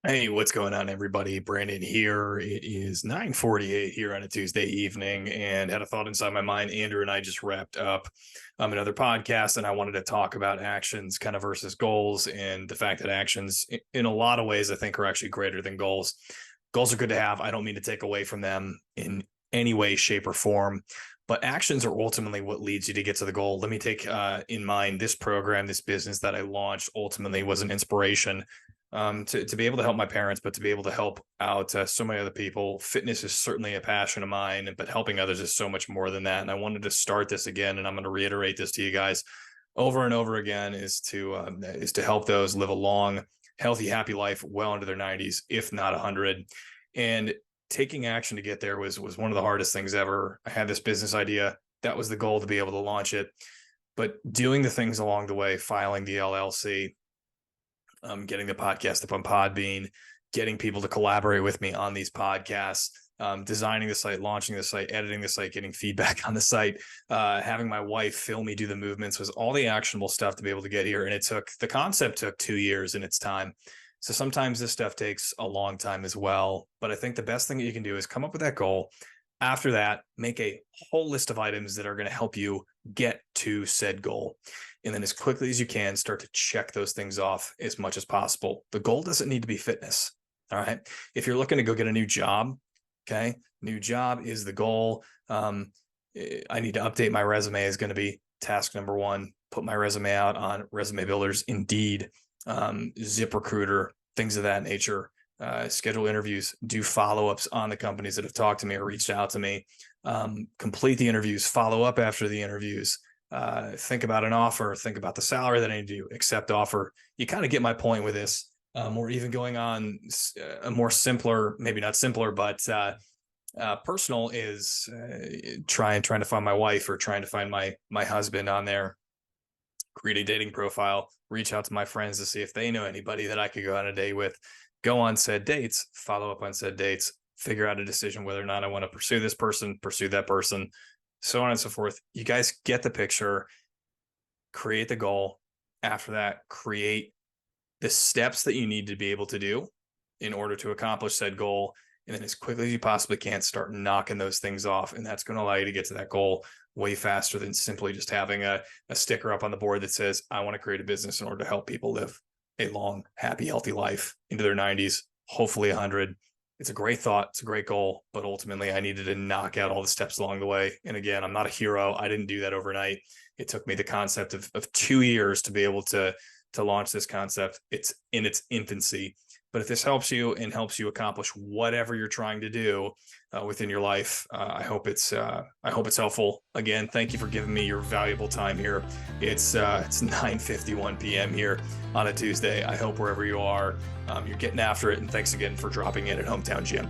Hey, what's going on, everybody? Brandon here. It is 9:48 here on a Tuesday evening, and had a thought inside my mind. Andrew and I just wrapped up another podcast, and I wanted to talk about actions kind of versus goals, and the fact that actions, in a lot of ways, I think are actually greater than goals. Goals are good to have. I don't mean to take away from them in any way, shape, or form, but actions are ultimately what leads you to get to the goal. Let me take in mind this program, this business that I launched ultimately was an inspiration to be able to help my parents, but to be able to help out so many other people. Fitness is certainly a passion of mine, but helping others is so much more than that. And I wanted to start this again, and I'm going to reiterate this to you guys over and over again: is to help those live a long, healthy, happy life well into their 90s, if not 100. And taking action to get there was one of the hardest things ever. I had this business idea. That was the goal, to be able to launch it. But doing the things along the way, filing the LLC, getting the podcast up on Podbean, getting people to collaborate with me on these podcasts, designing the site, launching the site, editing the site, getting feedback on the site, having my wife film me do the movements, was all the actionable stuff to be able to get here. And the concept took 2 years in its time. So sometimes this stuff takes a long time as well. But I think the best thing that you can do is come up with that goal. After that, make a whole list of items that are going to help you get to said goal. And then as quickly as you can, start to check those things off as much as possible. The goal doesn't need to be fitness. All right. If you're looking to go get a new job, okay, new job is the goal. I need to update my resume is going to be task number one. Put my resume out on Resume Builders, Indeed, ZipRecruiter, things of that nature. Schedule interviews, do follow-ups on the companies that have talked to me or reached out to me, complete the interviews, follow up after the interviews, think about an offer, think about the salary that I need to do, accept offer. You kind of get my point with this. Or even going on a more simpler, maybe not simpler, but personal is trying to find my wife or trying to find my husband on there. Create a dating profile, reach out to my friends to see if they know anybody that I could go on a date with, go on said dates, follow up on said dates, figure out a decision whether or not I want to pursue this person, pursue that person, so on and so forth. You guys get the picture. Create the goal. After that, create the steps that you need to be able to do in order to accomplish said goal. And then as quickly as you possibly can, start knocking those things off. And that's going to allow you to get to that goal way faster than simply just having a sticker up on the board that says, I want to create a business in order to help people live a long, happy, healthy life into their 90s, hopefully 100. It's a great thought. It's a great goal. But ultimately, I needed to knock out all the steps along the way. And again, I'm not a hero. I didn't do that overnight. It took me the concept of 2 years to be able to launch this concept. It's in its infancy. But if this helps you and helps you accomplish whatever you're trying to do within your life, I hope it's helpful. Again, thank you for giving me your valuable time here. It's 9:51 p.m. here on a Tuesday. I hope wherever you are, you're getting after it. And thanks again for dropping in at Hometown Gym.